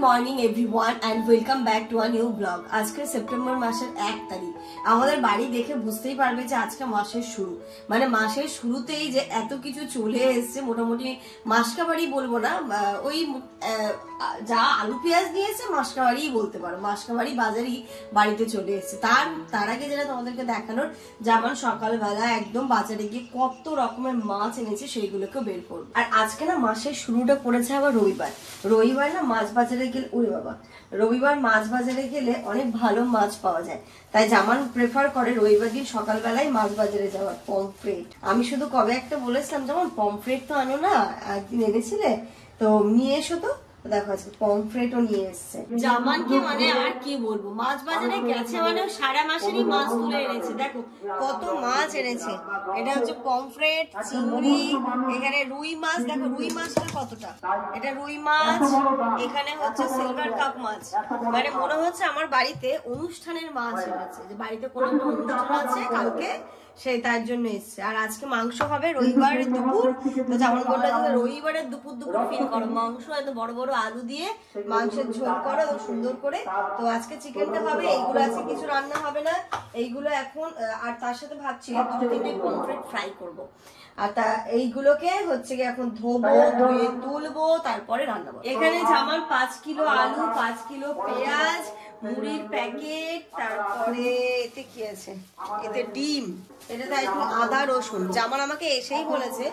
Morning everyone and welcome back to a new blog. আজকে September মাসের 1 তারিখ। আমাদের বাড়ি দেখে বুঝতেই পারবে যে আজকে মাসের শুরু, মানে মাসের শুরুতেই যে এত কিছু চলে এসছে। মোটামুটি মাসকাবাড়ি বলবো না, ওই যা আলু পেঁয়াজ নিয়েছে মাসকাবাড়ি বলতে পারো, মাসকাবাড়ি বাজারই বাড়িতে চলে এসছে। তার আগে যেটা তোমাদেরকে দেখানোর, যেমন সকালবেলা একদম বাজারে গিয়ে কত রকমের মাছ এনেছে সেইগুলোকে বের করবো। আর আজকে না মাসের শুরুটা পড়েছে আবার রবিবার না মাছ বাজারে গেলে, ওরে বাবা, রবিবার মাছ বাজারে গেলে অনেক ভালো মাছ পাওয়া যায়। তাই জামান প্রেফার করে রবিবার দিন সকালবেলায় মাছ বাজারে যাওয়ার। পমফ্রেট আমি শুধু কবে একটা বলেছিলাম, যেমন পমফ্রেট তো আনো না, একদিন এনেছিলে তো নিয়ে এসো। তো দেখো আজকে পমফ্রেটও নিয়ে এসছে জামানকে, মানে আর কি বলবো, মাছ বাজারে গেছে মানে সারা মাসেরই মাছ তুলে এনেছে। দেখো কত মাছ এনেছে। এটা হচ্ছে পমফ্রেট, চিংড়ি, এখানে রুই মাছ, দেখো রুই মাছটা কতটা, এটা রুই মাছ, এখানে হচ্ছে সিলভার কাপ মাছ। মানে মনে হচ্ছে আমার বাড়িতে অনুষ্ঠানের মাছ এনেছে, যে বাড়িতে কোনো একটা অনুষ্ঠান আছে কালকে, সেই তার জন্য এসছে। আর আজকে মাংস হবে রবিবারের দুপুর। তো যেমন বললো যে রবিবারের দুপুর ফিল করো, মাংস এত বড় বড় আলু দিয়ে মাংসের ঝোল করো সুন্দর করে। তো আজকে চিকেনটা হবে, এইগুলো আছে, কিছু রান্না হবে না এইগুলো এখন। আর তার সাথে ভাবছি 2-3টে পমফ্রেট ফ্রাই করবো। আর তা এইগুলোকে হচ্ছে কি এখন ধোবো, ধুয়ে তুলবো, তারপরে রান্না করবো। এখানে জামার 5 কিলো আলু, 5 কিলো পেঁয়াজ, মুড়ির প্যাকেট, তারপরে এতে কি আছে, এতে ডিম, এটাতে আদা রসুন। জামান আমাকে এসেই বলেছে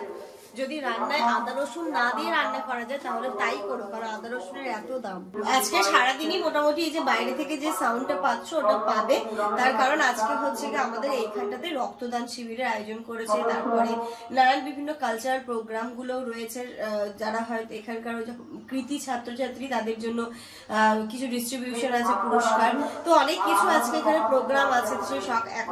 যদি রান্নায় আদা রসুন না দিয়ে রান্না করা যায় তাহলে তাই করো, কারণ আদা রসুনের এত দাম। আজকে সারাদিনই মোটামুটি এই যে বাইরে থেকে যে সাউন্ডটা পাচ্ছ ওটা পাবে, তার কারণ আজকে হচ্ছে কি আমাদের এইখানটাতে রক্তদান শিবিরের আয়োজন করেছে। তারপরে নানান বিভিন্ন কালচারাল প্রোগ্রাম গুলো রয়েছে, যারা হয়তো এখানকার কৃতি ছাত্রছাত্রী তাদের জন্য কিছু ডিস্ট্রিবিউশন আছে, পুরস্কার, তো অনেক কিছু আজকে এখানে প্রোগ্রাম আছে।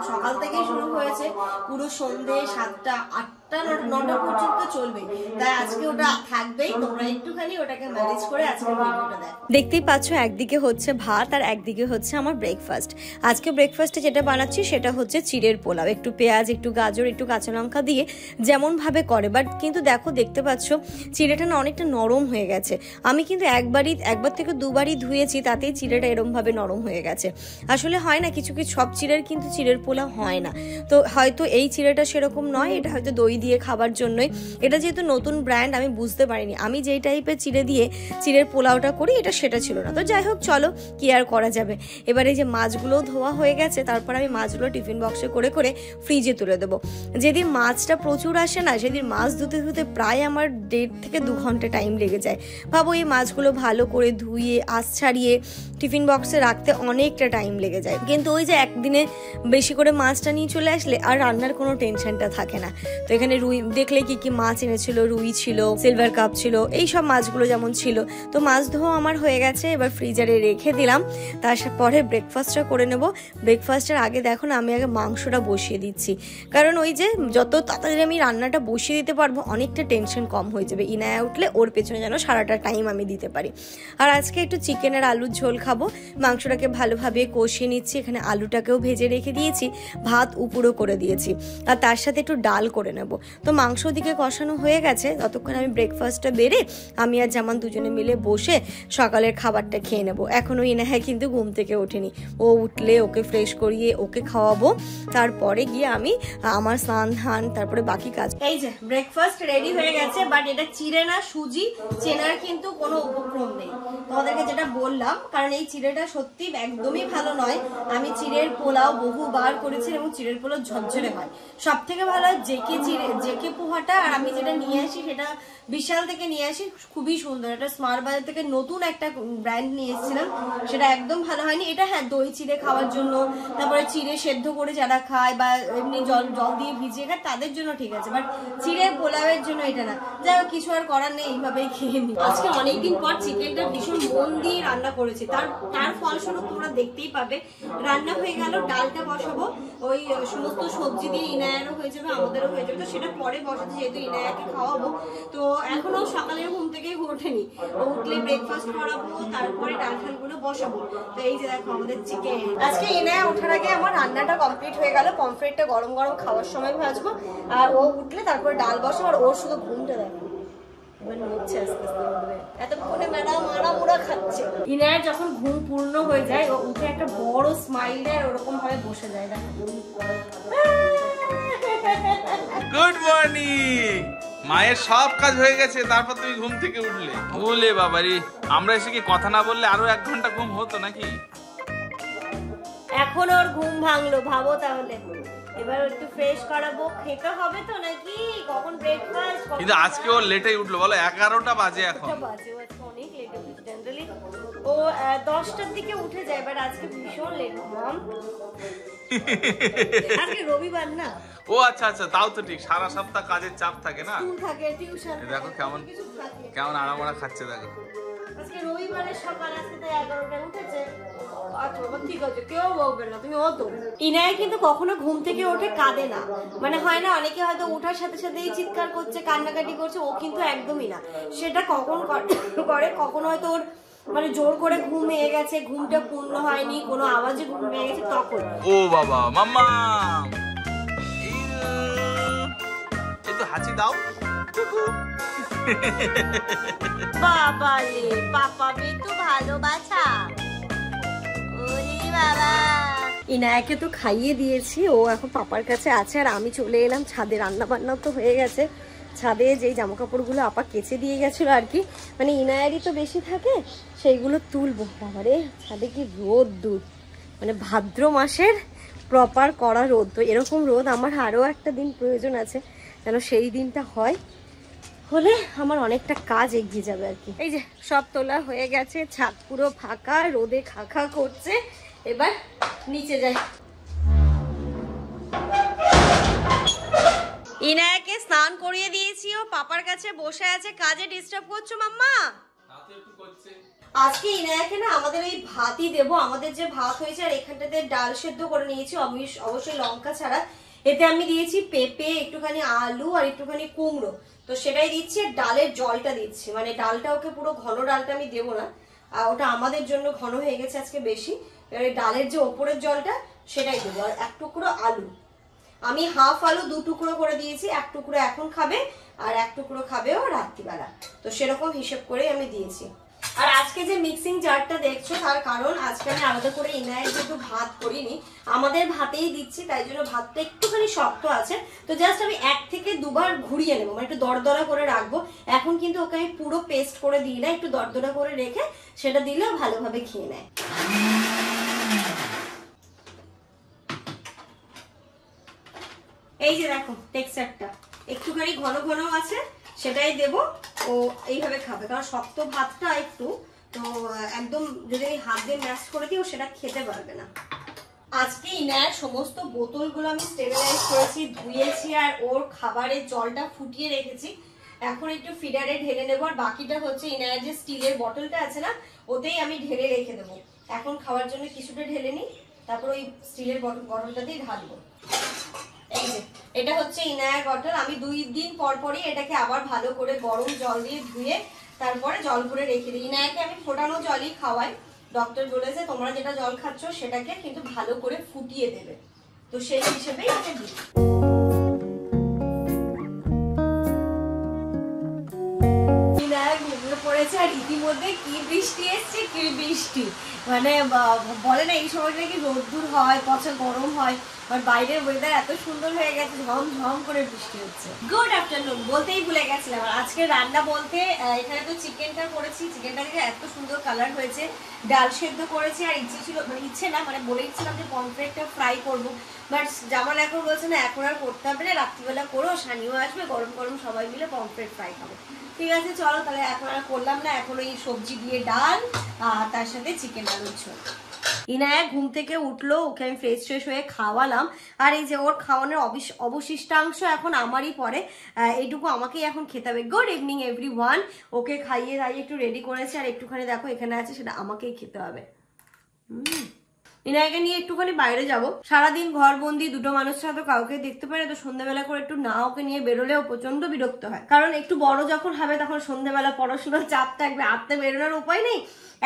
সকাল থেকেই শুরু হয়েছে, পুরো সন্ধ্যে 7টা 8টা 9টা পর্যন্ত চলবে। তাই আজকে ওটা থাকবেই, তোমরা একটুখানি ওটাকে ম্যানেজ করে আজকে ভিডিওটা দেখো। দেখতেই পাচ্ছ একদিকে হচ্ছে ভাত আর একদিকে হচ্ছে আমার ব্রেকফাস্ট। আজকে ব্রেকফাস্টে যেটা বানাচ্ছি সেটা হচ্ছে চিড়ের পোলাও, একটু পেঁয়াজ, একটু গাজর, একটু কাঁচা লঙ্কা দিয়ে যেমন ভাবে করে। বাট কিন্তু দেখো, দেখতে পাচ্ছ চিড়েটা না অনেকটা নরম হয়ে গেছে। আমি কিন্তু একবার থেকে দুবারই ধুয়েছি, তাতেই চিড়েটা এরম ভাবে নরম হয়ে গেছে। আসলে হয় না, কিছু কিছু সব চিড়ের কিন্তু চিড়ের পোলাও হয় না। তো হয়তো এই চিড়েটা সেরকম নয়, এটা হয়তো দই দিয়ে খাবার জন্যই। এটা যেহেতু নতুন ব্র্যান্ড আমি বুঝতে পারিনি, আমি যেই টাইপের চিড়ে দিয়ে চিড়ের পোলাওটা করি এটা সেটা ছিল না। তো যাই হোক, চলো কি আর করা যাবে। এবারে যে মাছগুলো ধোয়া হয়ে গেছে, তারপর আমি মাছগুলো টিফিন বক্সে করে করে ফ্রিজে তুলে দেবো। যেদিন মাছটা প্রচুর আসে না, সেদিন মাছ ধুতে প্রায় আমার 1.5 থেকে 2 ঘন্টা টাইম লেগে যায়। ভাবো এই মাছগুলো ভালো করে ধুয়ে আঁশ ছাড়িয়ে টিফিন বক্সে রাখতে অনেকটা টাইম লেগে যায়। কিন্তু ওই যে একদিনে বেশি করে মাছটা নিয়ে চলে আসলে আর রান্নার কোনো টেনশনটা থাকে না। তো এখানে রুই দেখলে কি কি মাছ এনেছিল, রুই ছিল, সিলভার কাপ ছিল, এই সব মাছগুলো যেমন ছিল। তো মাছ ধোয়া আমার হয়ে গেছে, এবার ফ্রিজারে রেখে দিলাম। তারপরে ব্রেকফাস্টটা করে নেব। ব্রেকফাস্টের আগে দেখো না, আমি আগে মাংসটা বসিয়ে দিচ্ছি, কারণ ওই যে যত তাড়াতাড়ি আমি রান্নাটা বসিয়ে দিতে পারবো অনেকটা টেনশন কম হয়ে যাবে। ইনায়া উঠলে ওর পেছনে যেন সারাটা টাইম আমি দিতে পারি। আর আজকে একটু চিকেন আর আলুর ঝোল খাবো। মাংসটাকে ভালোভাবে কষিয়ে নিচ্ছি, এখানে আলুটাকেও ভেজে রেখে দিয়েছি, ভাত উপরও করে দিয়েছি, আর তার সাথে একটু ডাল করে নেব। তো মাংস দিকে কষানো হয়ে গেছে, ততক্ষণ আমি ব্রেকফাস্টটা বেড়ে আমি আর জামান দুজনে মিলে বসে সকালের খাবারটা খেয়ে নেবো। এখনও ইনাহা কিন্তু ঘুম থেকে ওঠেনি, ও উঠলে ওকে ফ্রেশ করিয়ে ওকে খাওয়াবো, তারপরে গিয়ে আমি আমার স্নান ধান তারপরে বাকি কাজ। এই যে ব্রেকফাস্ট রেডি হয়ে গেছে, বাট এটা চিড়ে না সুজি, চেনার কিন্তু কোনো উপক্রম নেই। তোমাদেরকে যেটা বললাম, কারণ এই চিড়েটা সত্যি একদমই ভালো নয়। আমি চিড়ের পোলাও বহুবার করেছি এবং চিড়ের পোলাও ঝরঝরে হয়। সব থেকে ভালো হয় জেকে পোহাটা। আর আমি যেটা নিয়ে আসি সেটা বিশাল থেকে নিয়ে আসি, খুবই সুন্দর। এটা স্মার্ট বাজার থেকে নতুন একটা ব্র্যান্ড নিয়ে এসেছিলাম, সেটা একদম ভালো হয়নি। এটা হ্যাঁ দই চিড়ে খাওয়ার জন্য, তারপরে চিড়ে সেদ্ধ করে যারা খায় বা এমনি জল দিয়ে ভিজিয়ে খায় তাদের জন্য ঠিক আছে, বাট চিড়ের পোলাওয়ের জন্য এটা না। যাই হোক, কিছু আর করার নেই, এইভাবেই খেয়ে নি। আজকে অনেকদিন পর চিকেনটা ভীষণ মন দিয়ে রান্না করেছি, তার ফলস্বরূপ তোমরা দেখতেই পাবে। রান্না হয়ে গেল, ডালটা বসাবো, ওই সমস্ত সবজি দিয়ে ইনায়ারও হয়ে যাবে, আমাদেরও হয়ে যাবে। তো সেটা পরে বসাতে, যেহেতু ইনায়াকে খাওয়াবো। তো এখনো সকালে ঘুম থেকে ওঠেনি, উঠলে ব্রেকফাস্ট করাবো, তারপরে ডাল ঠালগুলো বসাবো। তো এই যে দেখো আমাদের চিকেন। আজকে ইনায়া ওঠার আগে আমার রান্নাটা কমপ্লিট হয়ে গেল। পমফ্রেটটা গরম গরম খাওয়ার সময় ভাজবো, আর ও উঠলে তারপরে ডাল বসাবো। আর ওর শুধু ঘুমটা দেখো, এবার নড়ছে আস্তে আস্তে উঠবে। এতক্ষণে ম্যাডাম আরাম ওরা খাচ্ছে। ইনায়ের যখন ঘুম পূর্ণ হয়ে যায় ও উঠে একটা বড় স্মাইল দেয়, ওরকম ভাবে বসে যায়। দেখো গুড মর্নিং। মায়ের সব কাজ হয়ে গেছে, তারপর তুমি ঘুম থেকে উঠলে। ওলে বাবারি, আমরা এসে কি কথা না বললে আরো 1 ঘন্টা ঘুম হতো নাকি? এখন ওর ঘুম ভাঙলো, ভাবো তাহলে। এবার একটু ফ্রেশ করাবো, খেতে হবে তো নাকি? কখন ব্রেকফাস্ট? কিন্তু আজকে ও লেটেই উঠলো, বলো 11টা বাজে এখন। বাজে আজকে অনেক লেট উঠেছে। জেনারেলি ও 10টার দিকে উঠে যায়, বাট আজকে ভীষণ লেট। মাম আজকে রবিবার না? ও আচ্ছা আচ্ছা, তাও তো ঠিক। সারা সপ্তাহ কাজের চাপ থাকে না, স্কুল থাকে, টিউশন। দেখো কেমন কেমন আরামোরা খাচ্ছে দেখো। আজকে রবিবারের সকাল, আজকে তাই 11টায় উঠেছে। আচ্ছা বাবা ঠিক আছে, কেউ বলবে না, তুমি অত। ইনায় কিন্তু কখনো ঘুম থেকে ওঠে কাঁদে না, মানে হয় না অনেকে হয়তো ওঠার সাথে সাথেই চিৎকার করছে, কান্নাকাটি করছে, ও কিন্তু একদমই না। সেটা কখন করে, কখন হয়তো ওর মানে জোর করে ঘুম ভেঙে গেছে, ঘুমটা পূর্ণ হয়নি, কোনো আওয়াজে ঘুম ভেঙে গেছে, তখন। ও বাবা মাম্মা, এই তো হাঁচি দাও। বাবা রে, পাপা বে তো ভালোবাসা। ওরে বাবা। ইনায়াকে তো খাইয়ে দিয়েছি, ও এখন পাপার কাছে আছে, আর আমি চলে এলাম ছাদে। রান্না বান্না তো হয়ে গেছে। ছাদে যেই জামা কাপড়গুলো আপা কেচে দিয়ে গেছিলো আর কি, মানে ইনায়ারই তো বেশি থাকে, সেইগুলো তুলবো। বাবারে ছাদে কি রোদ দূর, মানে ভাদ্র মাসের প্রপার কড়া রোদ। তো এরকম রোদ আমার আরও একটা দিন প্রয়োজন আছে, যেন সেই দিনটা হয়, হলে আমার অনেকটা কাজ এগিয়ে যাবে আর কি। এই যে সব তোলা হয়ে গেছে, ছাদ পুরো ফাঁকা, রোদে খাখা করছে। এবার নিচে যাই। ইনায়াকে স্নান করিয়ে দিয়েছি, ও পাপার কাছে বসে আছে। কাজে ডিস্টার্ব করছো মাম্মা? আজকে ইনায়াকে না আমাদের এই ভাতই দেবো। আমাদের যে ভাত হয়েছে, আর এখানটাতে ডাল সেদ্ধ করে নিয়েছি, অবশ্যই লঙ্কা ছাড়া। এতে আমি দিয়েছি পেঁপে, একটুখানি আলু আর একটুখানি কুমড়ো, তো সেটাই দিচ্ছি। আর ডালের জলটা দিচ্ছি, মানে ডালটা ওকে পুরো ঘন ডালটা আমি দেবো না, ওটা আমাদের জন্য ঘন হয়ে গেছে আজকে বেশি। এবার ডালের যে ওপরের জলটা সেটাই দেবো। আর 1 টুকরো আলু, আমি হাফ আলু 2 টুকরো করে দিয়েছি। 1 টুকরো এখন খাবে, আর 1 টুকরো খাবেও রাত্রিবেলা, তো সেরকম হিসেব করেই আমি দিয়েছি। আর আজকে যে মিক্সিং জারটা দেখছো, তার কারণ আজকে আমি আলাদা করে ইনায়ের যেহেতু ভাত করিনি, আমাদের ভাতেই দিচ্ছি, তাই জন্য ভাতটা একটুখানি শক্ত আছে। তো জাস্ট আমি 1 থেকে 2 বার ঘুরিয়ে নেবো, মানে একটু দরদরা করে রাখবো। এখন কিন্তু ওকে আমি পুরো পেস্ট করে দিই না, একটু দরদরা করে রেখে সেটা দিলেও ভালোভাবে খেয়ে নেয়। এই যে দেখো টেক্সচারটা একটুখানি ঘন ঘন আছে, সেটাই দেবো। ও এইভাবে খাবে, কারণ শক্ত ভাতটা একটু, তো একদম যদি হাত দিয়ে ম্যাশ করে দিও সেটা খেতে পারবে না। আজকে ইনায়ার সমস্ত বোতলগুলো আমি স্টেরিলাইজ করেছি, ধুয়েছি, আর ওর খাবারের জলটা ফুটিয়ে রেখেছি। এখন একটু ফিডারে ঢেলে নেবো, আর বাকিটা হচ্ছে ইনায়ার যে স্টিলের বটলটা আছে না, ওতেই আমি ঢেলে রেখে দেবো। এখন খাওয়ার জন্য কিছুটা ঢেলে নিই, তারপর ওই স্টিলের বটলটাতেই ঢালবো। এই যে এটা হচ্ছে ইনায়ার বটল, আমি 2 দিন পর পরই এটাকে আবার ভালো করে গরম জল দিয়ে ধুয়ে তারপরে জল ভরে রেখে দিই। ইনায়াকে আমি ফোটানো জলই খাওয়াই, ডক্টর বলেছে তোমরা যেটা জল খাচ্ছ সেটাকে কিন্তু ভালো করে ফুটিয়ে দেবে, তো সেই হিসেবেই ওকে দিই। পড়েছে, আর ইতিমধ্যে কি বৃষ্টি এসছে, কি বৃষ্টি, মানে বলে না এই সময়টা নাকি রোদ্দুর হয়, পচা গরম হয়, আর বাইরের ওয়েদার এত সুন্দর হয়ে গেছে, ঝমঝম করে বৃষ্টি হচ্ছে। গুড আফটারনুন বলতেই ভুলে গেছিলাম, আজকে রান্না বলতে এখানে তো চিকেনটা করেছি, চিকেনটা থেকে এত সুন্দর কালার হয়েছে, ডাল সেদ্ধ করেছি, আর ইচ্ছে ছিল, মানে ইচ্ছে না, মানে বলেছিলাম যে পমফ্রেটটা ফ্রাই করবো, বাট জামাল এখন বলছে না এখন আর করতে হবে না, রাত্রিবেলা করো, সানিও আসবে, গরম গরম সবাই মিলে পমফ্রেট ফ্রাই খাবো। ঠিক আছে চলো তাহলে, এখন আর করলাম না, এখন ওই সবজি দিয়ে ডাল আর তার সাথে চিকেন আলুর ঝোল। ইনায়া ঘুম থেকে উঠলো, ওকে আমি ফ্রেশ ফ্রেশ হয়ে খাওয়ালাম, আর এই যে ওর খাওয়ানোর অবশিষ্টাংশ এখন আমারই পরে, এইটুকু আমাকেই এখন খেতে হবে। গুড ইভিনিং এভরিওয়ান, ওকে খাইয়ে দাইয়ে একটু রেডি করেছে, আর একটুখানি দেখো এখানে আছে, সেটা আমাকেই খেতে হবে। ইনায়াকে নিয়ে একটুখানি বাইরে যাব, সারাদিন ঘর বন্দি, 2টো মানুষ ছাড়া তো কাউকে দেখতে পারে, তো সন্ধ্যাবেলা করে একটু না ওকে নিয়ে বেরোলেও প্রচন্ড বিরক্ত হয়, কারণ একটু বড় যখন হবে তখন সন্ধ্যাবেলা পড়াশোনার চাপ থাকবে, আটতে বেরোনোর উপায় নেই,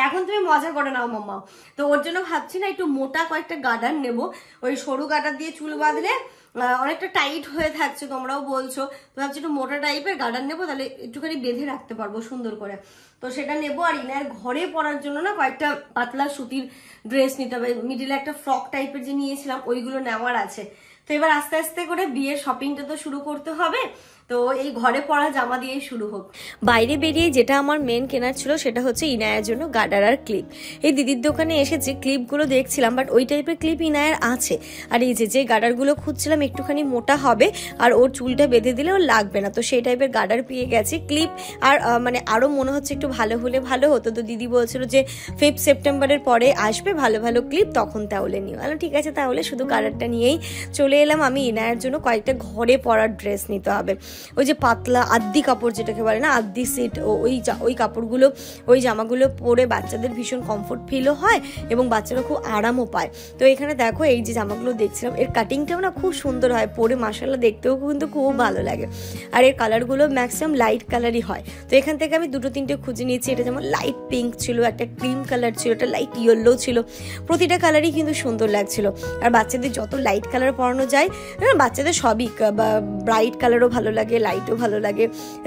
এখন তুমি মজা করে নাও মাম্মা। তো ওর জন্য ভাবছি না একটু মোটা কয়েকটা গার্ডার নেব, ওই সরু গার্ডার দিয়ে চুল বাঁধলে অনেকটা টাইট হয়ে থাকছে, তোমরাও বলছো। তো ভাবছি একটু মোটা টাইপের গার্ডার নেবো, তাহলে একটুখানি বেঁধে রাখতে পারবো সুন্দর করে। তো সেটা নেবো। আর ইনার ঘরে পরার জন্য না কয়েকটা পাতলা সুতির ড্রেস নিতে হবে। মিডিলে একটা ফ্রক টাইপের যে নিয়েছিলাম ওইগুলো নেওয়ার আছে। তো এবার আস্তে আস্তে করে বিয়ের শপিংটা তো শুরু করতে হবে, তো এই ঘরে পরা জামা দিয়ে শুরু হোক। বাইরে বেরিয়ে যেটা আমার মেন কেনার ছিল সেটা হচ্ছে ইনায়ের জন্য গার্ডার আর ক্লিপ। এই দিদির দোকানে এসেছি, ক্লিপগুলো দেখছিলাম, বাট ওই টাইপের ক্লিপ ইনায়ের আছে। আর এই যে গার্ডারগুলো খুঁজছিলাম একটুখানি মোটা হবে আর ওর চুলটা বেঁধে দিলে ওর লাগবে না, তো সেই টাইপের গার্ডার পেয়ে গেছি। ক্লিপ আর মানে আরও মনে হচ্ছে একটু ভালো হলে ভালো হতো। তো দিদি বলছিল যে 5 সেপ্টেম্বরের পরে আসবে ভালো ভালো ক্লিপ, তখন তাহলে নিও। ঠিক আছে, তাহলে শুধু গার্ডারটা নিয়েই চলে এলাম। আমি ইনায়ের জন্য কয়েকটা ঘরে পরার ড্রেস নিতে হবে। ওই যে পাতলা আদ্দি কাপড় যেটাকে বলে না, আদ্দি সেট, ওই কাপড়গুলো, ওই জামাগুলো পরে বাচ্চাদের ভীষণ কমফোর্ট ফিলও হয় এবং বাচ্চারা খুব আরামও পায়। তো এখানে দেখো এই যে জামাগুলো দেখছিলাম, এর কাটিংটাও না খুব সুন্দর হয়, পরে মাশাআল্লাহ দেখতেও কিন্তু খুব ভালো লাগে। আর এর কালারগুলো ম্যাক্সিমাম লাইট কালারই হয়। তো এখান থেকে আমি 2-3টে খুঁজে নিয়েছি। এটা যেমন লাইট পিঙ্ক ছিল, একটা ক্রিম কালার ছিল, একটা লাইট ইয়েলো ছিল। প্রতিটা কালারই কিন্তু সুন্দর লাগছিল। আর বাচ্চাদের যত লাইট কালার পরানো যায়, বাচ্চাদের সবই ব্রাইট কালারও ভালো লাগে, লাইটও ভালো লাগে,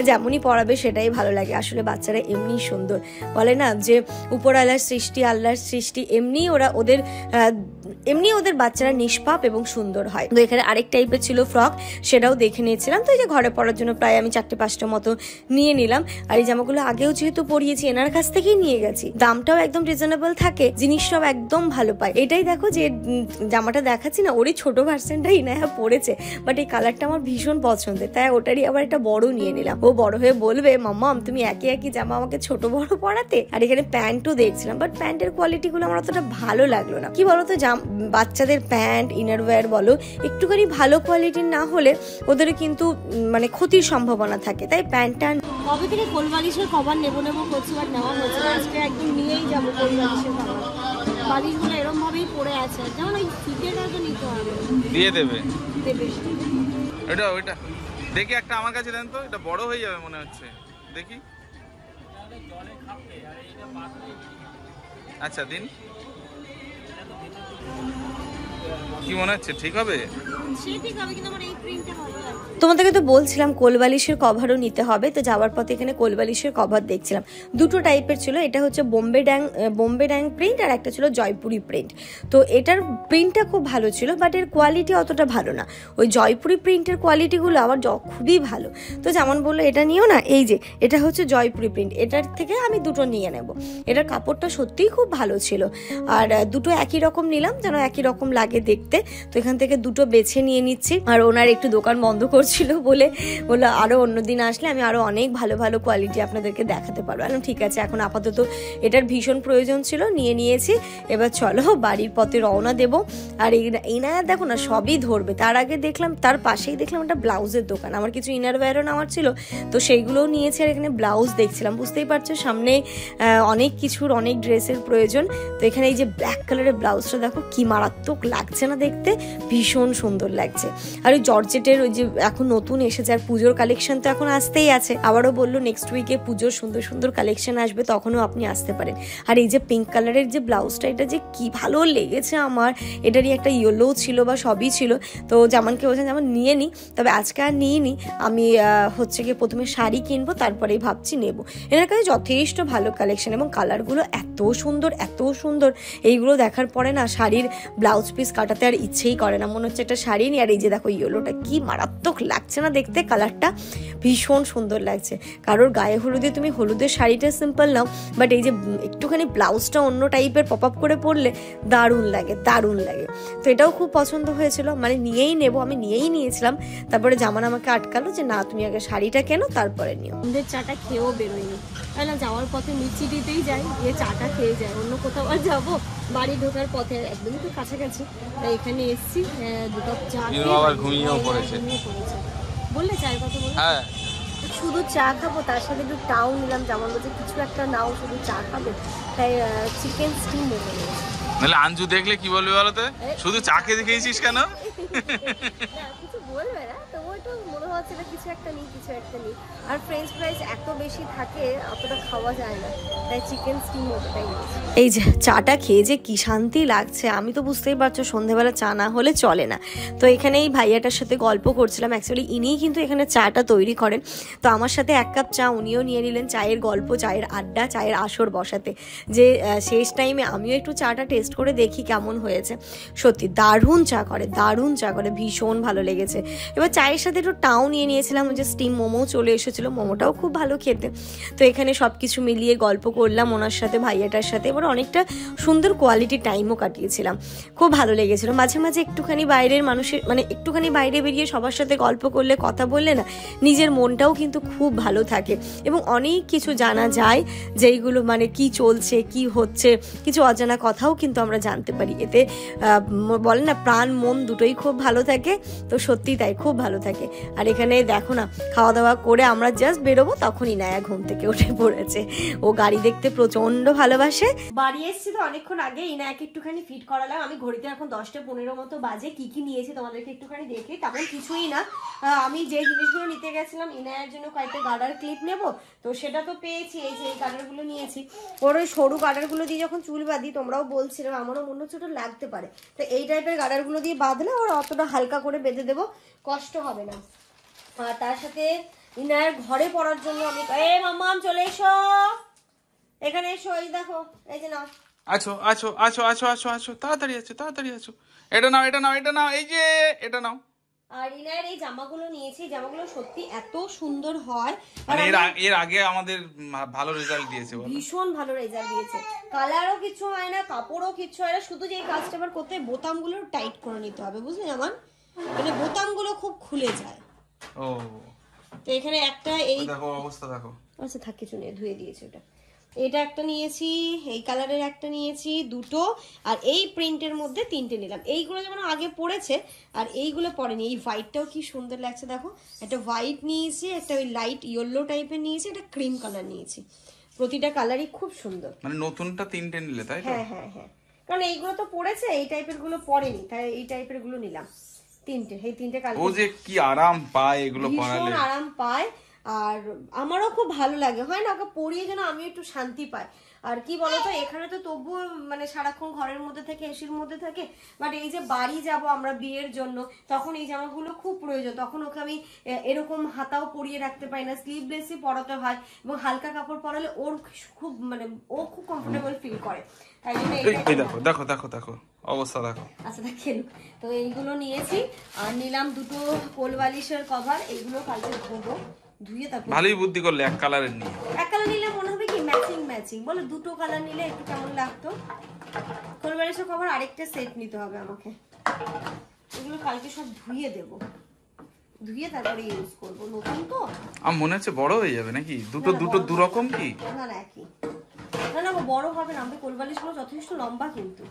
যেমনই পড়াবে সেটাই ভালো লাগে। আসলে বাচ্চারা এমনি সুন্দর, বলে না যে উপরওয়ালার সৃষ্টি, আল্লাহর সৃষ্টি, এমনি ওদের বাচ্চারা নিষ্পাপ এবং সুন্দর হয়। তো এখানে আরেক টাইপের ছিল ফ্রক, সেটাও দেখে নিয়েছিলাম। তো এই যে ঘরে পরার জন্য প্রায় আমি 4-5টা মতো নিয়ে নিলাম। আর এই জামাগুলো আগেও যেহেতু পরিয়েছি, এনার কাছ থেকেই নিয়ে গেছি, দামটাও একদম রিজনেবল থাকে, জিনিসটাও একদম ভালো পায়। এটাই দেখো যে জামাটা দেখাচ্ছি না, ওরই ছোট ভার্সনটাই ইনায়া পরেছে, বাট এই কালারটা আমার ভীষণ পছন্দের, তাই ওটারই আবার একটা বড় নিয়ে নিলাম। ও বড় হয়ে বলবে মাম্মাম তুমি একই জামা আমাকে ছোট বড় পরাতে। আর এখানে প্যান্টও দেখছিলাম, বাট প্যান্টের কোয়ালিটি গুলো আমার অতটা ভালো লাগলো না। কি বলতো, বাচ্চাদের প্যান্ট ইনারওয়্যার বলো একটুখানি ভালো কোয়ালিটির না হলে ওদের কিন্তু মানে ক্ষতির সম্ভাবনা থাকে, তাই প্যান্টটা কবে থেকে কোলবালিশের কভার নেবো করছি, বাট নেওয়া হচ্ছে না। আজকে একদম নিয়েই যাবো কোলবালিশের কভার। বালিশগুলো এরকম ভাবেই পড়ে আছে, যেমন ওই ফিতেটা তো নিতে হবে, দিয়ে দেবে। ওইটা দেখি একটা আমার কাছে দেন তো, এটা বড় হয়ে যাবে মনে হচ্ছে, দেখি। আচ্ছা দিন, কি মনে হচ্ছে ঠিক হবে? তোমাদেরকে তো বলছিলাম কোলবালিশের কভারও নিতে হবে। তো যাওয়ার পথে এখানে কোলবালিশের কভার দেখছিলাম, দুটো টাইপের ছিল। এটা হচ্ছে বোম্বে ড্যাং প্রিন্ট আর একটা ছিল জয়পুরি প্রিন্ট। তো এটার প্রিন্টটা খুব ভালো ছিল, বাট এর কোয়ালিটি অতটা ভালো না। ওই জয়পুরি প্রিন্টের কোয়ালিটিগুলো আবার খুবই ভালো। তো যেমন বললো এটা নিও না, এই যে এটা হচ্ছে জয়পুরি প্রিন্ট, এটার থেকে আমি দুটো নিয়ে নেব। এটার কাপড়টা সত্যিই খুব ভালো ছিল। আর দুটো একই রকম নিলাম, যেন একই রকম লাগে দেখতে। তো এখান থেকে দুটো বেছে নিয়ে নিচ্ছি। আর ওনার একটু দোকান বন্ধ করছিল বলে বললো আরো অন্যদিন আসলে আমি আরো অনেক ভালো ভালো কোয়ালিটি আপনাদেরকে দেখাতে পারবো। ঠিক আছে, এখন আপাতত এটার ভীষণ প্রয়োজন ছিল, নিয়ে নিয়েছি। এবার চলো বাড়ির পথে রওনা দেব। আর এই না দেখো না সবই ধরবে। তার আগে দেখলাম, তার পাশেই দেখলাম একটা ব্লাউজের দোকান। আমার কিছু ইনারওয়্যারও নেওয়ার ছিল, তো সেইগুলোও নিয়েছি। আর এখানে ব্লাউজ দেখছিলাম, বুঝতেই পারছো সামনে অনেক কিছুর, অনেক ড্রেসের প্রয়োজন। তো এখানে এই যে ব্ল্যাক কালারের ব্লাউজটা দেখো কি মারাত্মক লাগছে না দেখতে, ভীষণ সুন্দর লাগছে। আর ওই জর্জেটের ওই যে এখন নতুন এসেছে, আর পুজোর কালেকশন তো এখন আসতেই আছে। আবারও বললো নেক্সট উইকে পুজোর সুন্দর সুন্দর কালেকশন আসবে, তখনও আপনি আসতে পারেন। আর এই যে পিঙ্ক কালারের যে ব্লাউজটা, এটা যে কি ভালো লেগেছে আমার। এটারই একটা ইয়েলো ছিল বা সবই ছিল। তো জামানকে বলছেন যেমন নিয়ে নিই, তবে আজকে আর নিয়ে নিই। আমি হচ্ছে গিয়ে প্রথমে শাড়ি কিনবো, তারপরেই ভাবছি নেবো। এনার কাছে যথেষ্ট ভালো কালেকশন এবং কালারগুলো এত সুন্দর এত সুন্দর। এইগুলো দেখার পরে না শাড়ির ব্লাউজ পিস কাটাতে আর ইচ্ছেই করে না, মনে হচ্ছে একটা শাড়ি নিয়ে। আর এই যে দেখো ইয়েলোটা কি মারাত্মক লাগছে না দেখতে, কালারটা ভীষণ সুন্দর লাগছে। কারোর গায়ে হলুদে তুমি হলুদের শাড়িটা সিম্পল নাও, বাট এই যে একটুখানি ব্লাউজটা অন্য টাইপের পপ আপ করে পরলে দারুণ লাগে, দারুণ লাগে। তো এটাও খুব পছন্দ হয়েছিল, মানে নিয়েই নেবো, আমি নিয়েই নিয়েছিলাম। তারপরে জামান আমাকে আটকালো যে না তুমি আগে শাড়িটা কেনো তারপরে নিও। আমাদের চাটা খেয়েও বেরোয়নি, তাই না? যাওয়ার পথে মিষ্টি দিতেই যাই, গিয়ে চাটা খেয়ে যায়, অন্য কোথাও আর যাবো। বাড়ি ঢোকার পথে একদমই তো কাছাকাছি, তাই এখানে এসছি। 2 কাপ চা ঘুমিয়েও পড়েছে। বললে চায়ের কথা বলে, হ্যাঁ শুধু চা খাবো, তার সাথে একটু টাও নিলাম। যেমন বলছে কিছু একটা নাও, শুধু চা খাবে, তাই চিকেন স্টিম বলে নিয়েছি। নাহলে আঞ্জু দেখলে কি বলবে বলতে, শুধু চা খেয়ে খেয়েছিস কেন? কিছু বলবে না, তো ও তো মনে হচ্ছে না কিছু একটা নেই কিছু একটা নেই। আর ফ্রেঞ্চ ফ্রাইজ এত বেশি থাকে অতটা খাওয়া যায় না, তাই চিকেন স্টিম ওটাই নিয়েছি। এই যে চাটা খেয়ে যে কি শান্তি লাগছে, আমি তো বুঝতেই পারছো সন্ধ্যেবেলা চা না হলে চলে না। তো এখানে এই ভাইয়াটার সাথে গল্প করছিলাম, অ্যাকচুয়ালি ইনিই কিন্তু এখানে চাটা তৈরি করেন। তো আমার সাথে 1 কাপ চা উনিও নিয়ে নিলেন, চায়ের গল্প, চায়ের আড্ডা, চায়ের আসর বসাতে, যে শেষ টাইমে আমিও একটু চাটা টেস্ট করে দেখি কেমন হয়েছে। সত্যি দারুণ চা করে, দারুণ চা করে, ভীষণ ভালো লেগেছে। এবার চায়ের সাথে একটু টাও নিয়ে নিয়েছিলাম, যে স্টিম মোমো চলে এসেছিলো, মোমোটাও খুব ভালো খেতে। তো এখানে সব কিছু মিলিয়ে গল্প করলাম ওনার সাথে, ভাইয়াটার সাথে। এবার অনেকটা সুন্দর কোয়ালিটি টাইমও কাটিয়েছিলাম, খুব ভালো লেগেছিলো। মাঝে মাঝে একটুখানি বাইরের মানুষের মানে একটুখানি বাইরে বেরিয়ে সবার সাথে গল্প করলে, কথা বললে না, নিজের মনটাও কিন্তু খুব ভালো থাকে এবং অনেক কিছু জানা যায়, যেইগুলো মানে কি চলছে কি হচ্ছে, কিছু অজানা কথাও কিন্তু আমরা জানতে পারি। এতে বলে না প্রাণ মন দুটোই খুব ভালো থাকে। তো সত্যি তাই, খুব ভালো থাকে। আর এখানে দেখো না, খাওয়া দাওয়া করে আমরা জাস্ট বেরোবো তখনই নায়া ঘুম থেকে উঠে পড়েছে। ও গাড়ি দেখতে প্রচন্ড ভালোবাসে। বাড়ি এসেছি তো অনেকক্ষণ আগে, ইনায়াকে একটুখানি ফিট করালাম। আমি ঘড়িতে এখন 10:15 মতো বাজে। কি কি নিয়েছি তোমাদেরকে একটুখানি দেখি। তেমন কিছুই না, আমি যে জিনিসগুলো নিতে গেছিলাম, ইনায়ার জন্য কয়েকটা গার্ডার ক্লিপ নেবো, তো সেটা তো পেয়েছি। এই যে এই গার্ডারগুলো নিয়েছি। ওর ওই সরু গার্ডারগুলো দিয়ে যখন চুল বাঁধি, তোমরাও বলছিলাম আমারও মনে হচ্ছে ওটা লাগতে পারে, তো এই টাইপের গার্ডারগুলো দিয়ে বাঁধলে ওর অতটা হালকা করে বেঁধে দেবো, কষ্ট হবে না। আর তার সাথে ইনার ঘরে পড়ার জন্য আমি মাম্মাম চলে এসো, এখানে এসো, এই দেখো, এই যে নাও। আছো আছো আছো আছো আছো আছো, তাড়াতাড়ি আছো, তাড়াতাড়ি আছো। এটা নাও, এটা নাও, এটা নাও, এই যে এটা নাও। আর ইনার এই জামাগুলো নিয়েছি, জামাগুলো সত্যি এত সুন্দর হয়। মানে এর আগে আমাদের ভালো রেজাল্ট দিয়েছে, ভীষণ ভালো রেজাল্ট দিয়েছে। কালারও কিছু হয় না, কাপড়ও কিছু হয় না, শুধু যে কাস্টমার করতে বোতামগুলো টাইট করে নিতে হবে, বুঝলে আমার, মানে বোতামগুলো খুব খুলে যায়। ও, তো এখানে একটা এই দেখো অবস্থা দেখো। আচ্ছা থাক, কিছু নেই, ধুয়ে দিয়েছি ওটা। এটা একটা নিয়েছি, এই কালারের একটা নিয়েছি, দুটো, আর এই প্রিন্টের মধ্যে 3টে নিলাম। এইগুলো যেমন আগে পড়েছে আর এইগুলো পড়েনি। এই হোয়াইটটাও কি সুন্দর লাগছে দেখো, একটা হোয়াইট নিয়েছি, একটা ওই লাইট ইয়েলো টাইপের নিয়েছি, একটা ক্রিম কালার নিয়েছি। প্রতিটা কালারই খুব সুন্দর। মানে নতুনটা 3টে নিলে, তাই তো? হ্যাঁ হ্যাঁ হ্যাঁ, কারণ এইগুলো তো পড়েছে, এই টাইপের গুলো পড়েনি, তাই এই টাইপের গুলো নিলাম 3টে। এই 3টে কালার, ও যে কি আরাম পায় এগুলো পরালে, ভীষণ আরাম পায়। আর আমারও খুব ভালো লাগে, হয় না, ওকে পরিয়ে যেন আমি একটু শান্তি পাই। আর কি বলতো, এখানে তো তবুও মানে সারাক্ষণ ঘরের মধ্যে থেকে, এসির মধ্যে থাকে, বাট এই যে বাড়ি যাব আমরা বিয়ের জন্য, তখন এই জামাগুলো খুব প্রয়োজন। তখন ওকে আমি এরকম হাতাও পরিয়ে রাখতে পারি না, স্লিভলেসই পরাতে হয়, এবং হালকা কাপড় পরালে ওর খুব মানে ও খুব কমফোর্টেবল ফিল করে, তাই জন্য এই দেখো দেখো দেখো দেখো অবস্থা দেখো। আচ্ছা দেখেন, তো এইগুলো নিয়েছি। আর নিলাম দুটো কোল বালিশের কভার, এইগুলো কালকে ধোবো, ধুয়ে তারপর। ভালোই বুদ্ধি করলে, এক কালারের নিয়ে। এক কালার নিলে মনে হবে কি ম্যাচিং ম্যাচিং, বলো দুটো কালার নিলে একটু কেমন লাগতো। কোল বালিশের কভার আরেকটা সেট নিতে হবে আমাকে। এগুলো কালকে সব ধুয়ে দেব, ধুয়ে তারপরে ইউজ করব, নতুন তো। আমার মনে হচ্ছে বড় হয়ে যাবে নাকি, দুটো দুটো দু রকম কি? না না একই, না না বড় হবে না, আমাদের কোল বালিশগুলো যথেষ্ট লম্বা কিন্তু।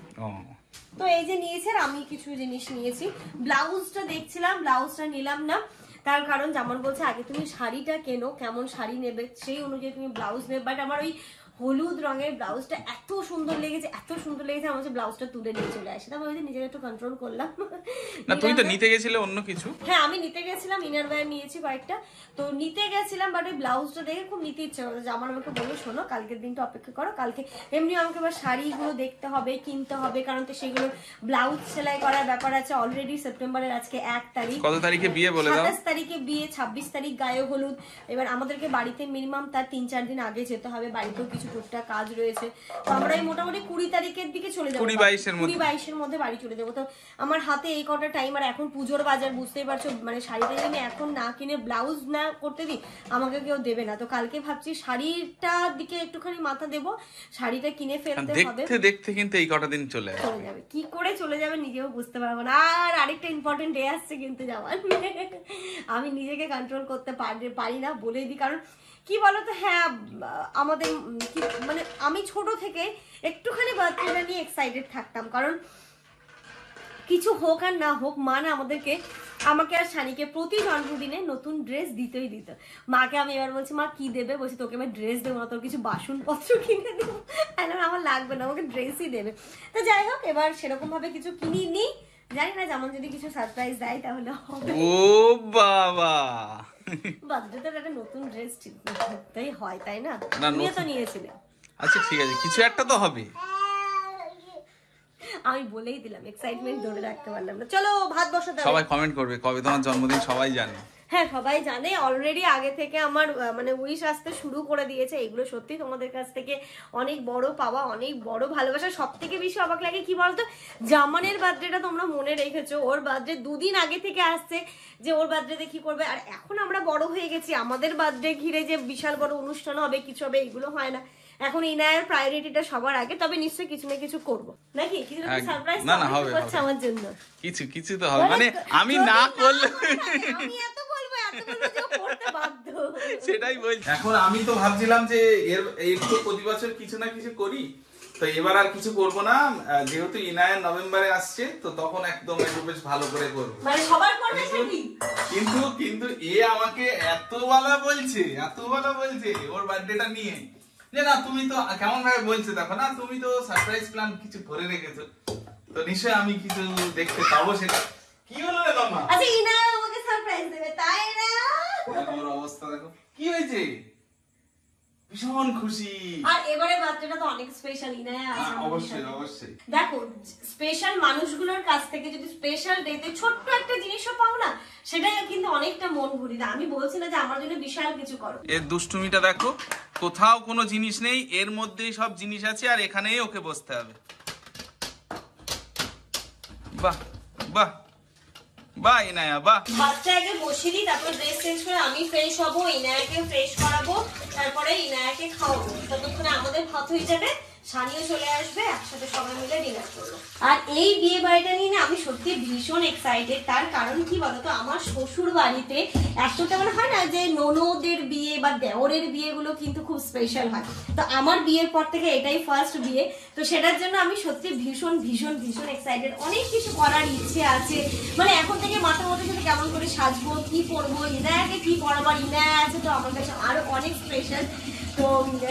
তো এই যে নিয়েছি, আর আমি কিছু জিনিস নিয়েছি। ব্লাউজটা দেখছিলাম, ব্লাউজটা নিলাম না, তার কারণ যেমন বলছে আগে তুমি শাড়িটা কেনো, কেমন শাড়ি নেবে সেই অনুযায়ী তুমি ব্লাউজ নেবে। বাট আমার ওই হলুদ রঙের ব্লাউজটা এত সুন্দর লেগেছে, এত সুন্দর লেগেছে, আমার ব্লাউজটা তুলে নিয়ে চলে আসে। তারপর ওই যে নিজেকে একটু কন্ট্রোল করলাম। না তুমি তো নিতে গেছিলে অন্য কিছু। হ্যাঁ আমি নিতে গেছিলাম, ইনার ওয়্যার নিয়েছি কয়েকটা, তো নিতে গেছিলাম। বাট ওই ব্লাউজটা দেখে খুব নিতে ইচ্ছে হলো। আমার আমাকে বললো শোনো কালকের দিনটা অপেক্ষা করো, কালকে এমনি আমাকে আবার শাড়িগুলো দেখতে হবে, কিনতে হবে, কারণ তো সেগুলো ব্লাউজ সেলাই করার ব্যাপার আছে। অলরেডি সেপ্টেম্বরের আজকে 1 তারিখ, কত তারিখে বিয়ে বলে দাও? 27 তারিখে বিয়ে, 26 তারিখ গায়ে হলুদ। এবার আমাদেরকে বাড়িতে মিনিমাম তার 3-4 দিন আগে যেতে হবে, বাড়িতেও কিছু টুকটাক কাজ রয়েছে। তো আমরা এই মোটামুটি 20 তারিখের দিকে চলে যাবো, 20-22-এর মধ্যে বাড়ি চলে যাবো। তো আমার হাতে এই কটা টাইম, আর এখন পুজোর বাজার বুঝতেই পারছো, মানে শাড়িটা যদি আমি এখন না কিনে ব্লাউজ না করতে দিই আমাকে কেউ দেবে না। তো কালকে ভাবছি শাড়িটার দিকে একটুখানি মাথা দেবো, শাড়িটা কিনে ফেলতে হবে। দেখতে দেখতে কিন্তু এই কটা দিন চলে যাবে, কি করে চলে যাবে নিজেও বুঝতে পারবো না। আর আরেকটা ইম্পর্টেন্ট ডে আসছে কিন্তু যাওয়ার, আমি নিজেকে কন্ট্রোল করতে পারি না, বলে দিই। কারণ কি বলতো, হ্যাঁ আমাদের কি মানে আমি ছোট থেকে একটুখানি বার্থডেটা নিয়ে এক্সাইটেড থাকতাম, কারণ কিছু হোক আর না হোক মা না আমাকে আর শানিকে প্রতি জন্মদিনে নতুন ড্রেস দিতেই দিত। মাকে আমি এবার বলছি মা কি দেবে, বলছি তোকে আমি ড্রেস দেবো না, তোর কিছু বাসনপত্র কিনে দেবো, আমার লাগবে না, আমাকে ড্রেসই দেবে। তো যাই হোক, এবার সেরকম ভাবে কিছু কিনিনি, জানি না যেমন যদি কিছু সারপ্রাইজ দেয় তাহলে হবে। ও বাবা, বার্থডেতে একটা নতুন ড্রেস ঠিক করতেই হয়, তাই না? না, তুমিও তো নিয়েছিলে। আচ্ছা ঠিক আছে, কিছু একটা তো হবে। আমি বলেই দিলাম, এক্সাইটমেন্ট ধরে রাখতে পারলাম না। চলো ভাত বসাতে হবে। সবাই কমেন্ট করবে কবে তোমার জন্মদিন, সবাই জানে। হ্যাঁ সবাই জানে অলরেডি, আগে থেকে আমার মানে উইশ আসতে শুরু করে দিয়েছে। এগুলো সত্যি তোমাদের কাছ থেকে অনেক বড় পাওয়া, অনেক বড় ভালোবাসা। সব থেকে বেশি অবাক লাগে কি বলতো, জামানের বার্থডেটা তোমরা মনে রেখেছো। ওর বার্থডে 2 দিন আগে থেকে আসছে যে ওর বার্থডেতে কি করবে। আর এখন আমরা বড় হয়ে গেছি, আমাদের বার্থডে ঘিরে যে বিশাল বড় অনুষ্ঠান হবে, কিছু হবে, এগুলো হয় না। এখন ইনায়ের প্রায়োরিটিটা সবার আগে। তবে নিশ্চয়ই কিছু না কিছু করবো, নাকি? কিছু না কিছু সারপ্রাইজ করছে আমার জন্য। কিছু তো হবে, মানে আমি না করলে আমি এত বলবো যে করতে বাধ্য। সেটাই বলছি। এখন আমি তো ভাবছিলাম যে এর তো প্রতি বছর কিছু না কিছু করি, তো এবার আর কিছু করব না। যেহেতু ইনায়ের নভেম্বরে আসছে, তো তখন একদম একটু বেশ ভালো করে করবো। মানে সবার করবে নাকি? কিন্তু এ আমাকে এত বলা বলছে ওর বার্থডেটা নিয়ে, যে না তুমি তো কেমন ভাবে বলছে, দেখো না তুমি তো সারপ্রাইজ প্ল্যান কিছু করে রেখেছো, তো নিশ্চয়ই আমি কিছু দেখতে পাবো। সেটা কি হলো রে মামা? আচ্ছা ইনা আমাকে সারপ্রাইজ দেবে, তাই না? আমার অবস্থা দেখো কি হয়েছে, ভীষণ খুশি। আর এবারে বার্থডেটা তো অনেক স্পেশাল। ইনায়া আছে অবশ্যই। দেখো স্পেশাল মানুষগুলোর কাছ থেকে যদি স্পেশাল ডেতে ছোট্ট একটা জিনিসও পাও না, সেটাই কিন্তু অনেকটা মন ভরে দেয়। আমি বলছি না যে আমার জন্য বিশাল কিছু করো। এর দুষ্টুমিটা দেখো, কোথাও কোনো জিনিস নেই, এর মধ্যেই সব জিনিস আছে, আর এখানেই ওকে বসতে হবে। বাহ বাহ বাহ ইনায়া বাহ। বাচ্চাকে বসিয়ে দিই, তারপর ড্রেস চেঞ্জ করে আমি ফ্রেশ হবো, ইনায়াকে ফ্রেশ করাবো, তারপরে ইনায়াকে খাওয়াবো। ততক্ষণে আমাদের ভাত হয়ে যাবে, সানিও চলে আসবে, একসাথে সবাই মিলে ডিনার করবো। আর এই বিয়ে বাড়িটা নিয়ে না আমি সত্যি ভীষণ এক্সাইটেড। তার কারণ কি বলতো, আমার শ্বশুর বাড়িতে এতটা মানে হয় না যে ননদের বিয়ে বা দেওরের বিয়েগুলো কিন্তু খুব স্পেশাল হয়। তো আমার বিয়ের পর থেকে এটাই ফার্স্ট বিয়ে, তো সেটার জন্য আমি সত্যি ভীষণ ভীষণ ভীষণ এক্সাইটেড। অনেক কিছু করার ইচ্ছে আছে, মানে এখন থেকে মাথার মধ্যে সাথে কেমন করে সাজবো, কি পরবো, ইনায়াকে কি পরাবো। ইনায়া আছে তো আমার কাছে আরো অনেক স্পেশাল। তো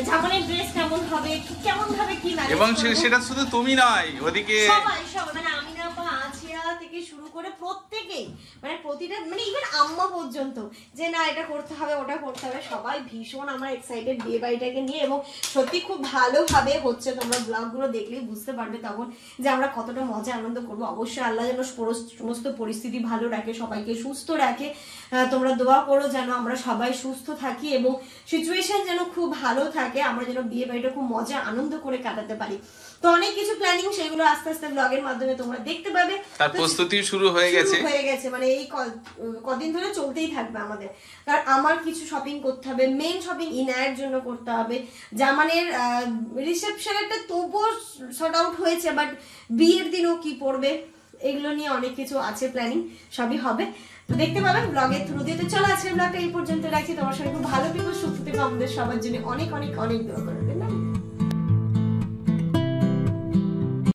জামানের ড্রেস কেমন হবে, কেমন ভাবে কি ম্যানেজ এবং করব। সেটা শুধু তুমি নয়, ওদিকে সবাই মানে আমিনা বা আছিয়া থেকে শুরু করে প্রত্যেকেই, মানে প্রতিটা, মানে ইভেন আম্মা পর্যন্ত, যে না এটা করতে হবে ওটা করতে হবে। সবাই ভীষণ আমরা এক্সাইটেড বিয়ে বাড়িটাকে নিয়ে, এবং সত্যি খুব ভালোভাবে হচ্ছে। তোমরা ব্লগগুলো দেখলেই বুঝতে পারবে তখন যে আমরা কতটা মজা আনন্দ করবো। অবশ্যই আল্লাহ যেন সমস্ত পরিস্থিতি ভালো রাখে, সবাইকে সুস্থ রাখে। তোমরা দোয়া করো যেন আমরা সবাই সুস্থ থাকি এবং সিচুয়েশন যেন খুব ভালো থাকে, আমরা যেন বিয়ে বাড়িটা খুব মজা আনন্দ করে কাটাতে পারি। তো অনেক কিছু প্ল্যানিং, সেগুলো আস্তে আস্তে ব্লগের মাধ্যমে তোমরা দেখতে পাবে। তার প্রস্তুতি শুরু হয়ে গেছে, মানে এই কদিন ধরে চলতেই থাকবে আমাদের। কারণ আমার কিছু শপিং করতে হবে, মেন শপিং ইনায়ের জন্য করতে হবে। জামানের রিসেপশনেরটা তবুও সর্ট আউট হয়েছে, বাট বিয়ের দিনও কি পড়বে এগুলো নিয়ে অনেক কিছু আছে প্ল্যানিং, সবই হবে। তো দেখতে পাবেন ব্লগের থ্রু দিয়ে। তো চলো আজকের ব্লগটা এই পর্যন্ত রাখছি। তোমার সঙ্গে খুব ভালো থেকো, সুস্থ থেকো, আমাদের সবার জন্য অনেক অনেক অনেক দোয়া করবেন।